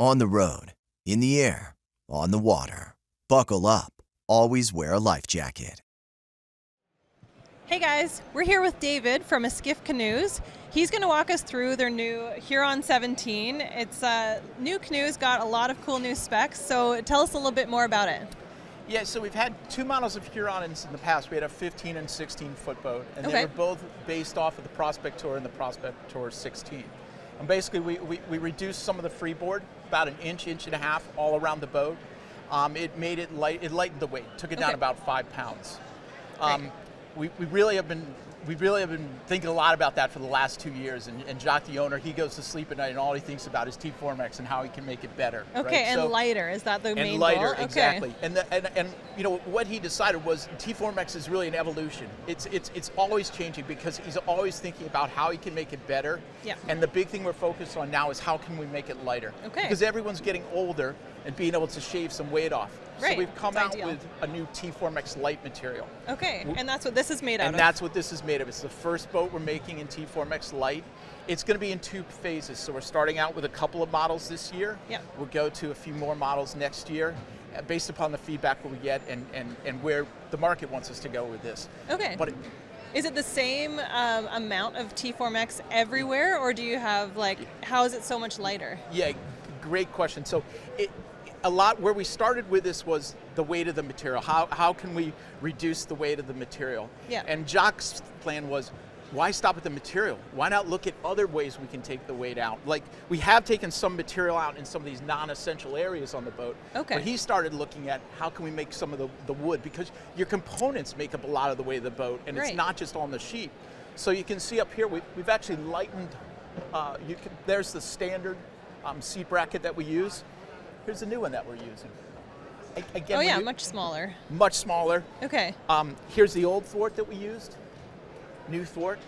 On the road, in the air, on the water. Buckle up. Always wear a life jacket. Hey guys, we're here with David from Esquif Canoes. He's going to walk us through their new Huron 17. It's new canoe's got a lot of cool new specs, so tell us a little bit more about it. Yeah, so we've had two models of Hurons in the past. We had a 15 and 16 foot boat, and they were both based off of the Prospect Tour and the Prospect Tour 16. And basically we reduced some of the freeboard, about an inch and a half all around the boat. It made it light, it lightened the weight, took it down about 5 pounds. We really have been thinking a lot about that for the last 2 years. And Jacques, the owner, he goes to sleep at night and all he thinks about is T4X and how he can make it better. Okay, right? and lighter, is that the main goal? And lighter, goal? exactly. And you know what he decided was T4X is really an evolution. It's always changing because he's always thinking about how he can make it better. Yeah. And the big thing we're focused on now is how can we make it lighter? Okay. Because everyone's getting older and being able to shave some weight off. Right. So we've come That's out ideal. with a new T4X Light material. Okay, and that's what this is made out of. And that's what this is made of. It's the first boat we're making in T4X Light. It's going to be in 2 phases. So we're starting out with a couple of models this year. Yep. We'll go to a few more models next year based upon the feedback that we get and where the market wants us to go with this. Okay. But is it the same amount of T4X everywhere, or do you have, how is it so much lighter? Yeah, great question. So a lot where we started with this was the weight of the material. How can we reduce the weight of the material? Yeah. And Jacques' plan was, why stop at the material? Why not look at other ways we can take the weight out? Like, we have taken some material out in some of these non-essential areas on the boat. Okay. But he started looking at how can we make some of the wood, because your components make up a lot of the weight of the boat, and it's not just on the sheet. So you can see up here, we've actually lightened, there's the standard seat bracket that we use. Here's the new one that we're using. Again, much smaller. Much smaller. Okay. Here's the old thwart that we used. New thwart.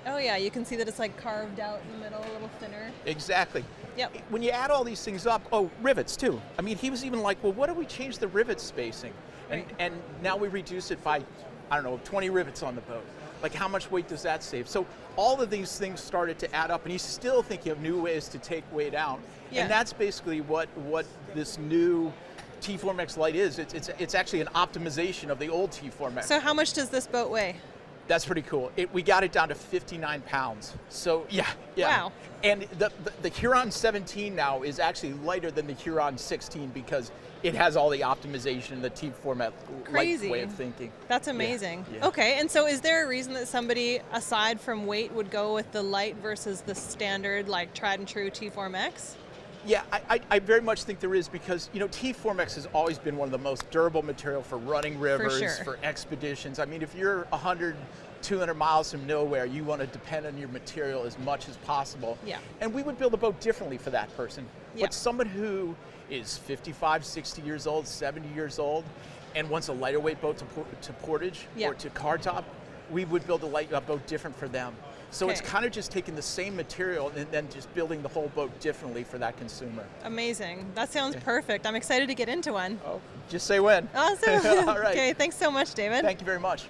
Oh yeah, you can see that it's carved out in the middle, a little thinner. Exactly. Yep. When you add all these things up, rivets too. I mean, he was even like, well, what if we change the rivet spacing? And now we reduce it by, 20 rivets on the boat. Like, how much weight does that save? So all of these things started to add up, and he's still thinking of new ways to take weight out. Yeah. And that's basically what this new T4X Light is. It's actually an optimization of the old T4X. So how much does this boat weigh? That's pretty cool. We got it down to 59 pounds. So yeah. Wow. And the Huron 17 now is actually lighter than the Huron 16 because it has all the optimization in the T4X Light way of thinking. That's amazing. Yeah. Okay, and so is there a reason that somebody, aside from weight, would go with the light versus the standard, tried and true T4X? Yeah, I very much think there is, because T4X has always been one of the most durable material for running rivers, for expeditions. I mean, if you're 100, 200 miles from nowhere, you want to depend on your material as much as possible. Yeah. And we would build a boat differently for that person. Yeah. But someone who is 55, 60 years old, 70 years old, and wants a lighter weight boat to portage or to car top, we would build a boat different for them. So it's kind of just taking the same material and then just building the whole boat differently for that consumer. Amazing. That sounds perfect. I'm excited to get into one. Oh, just say when. Awesome. All right. Okay, thanks so much, David. Thank you very much.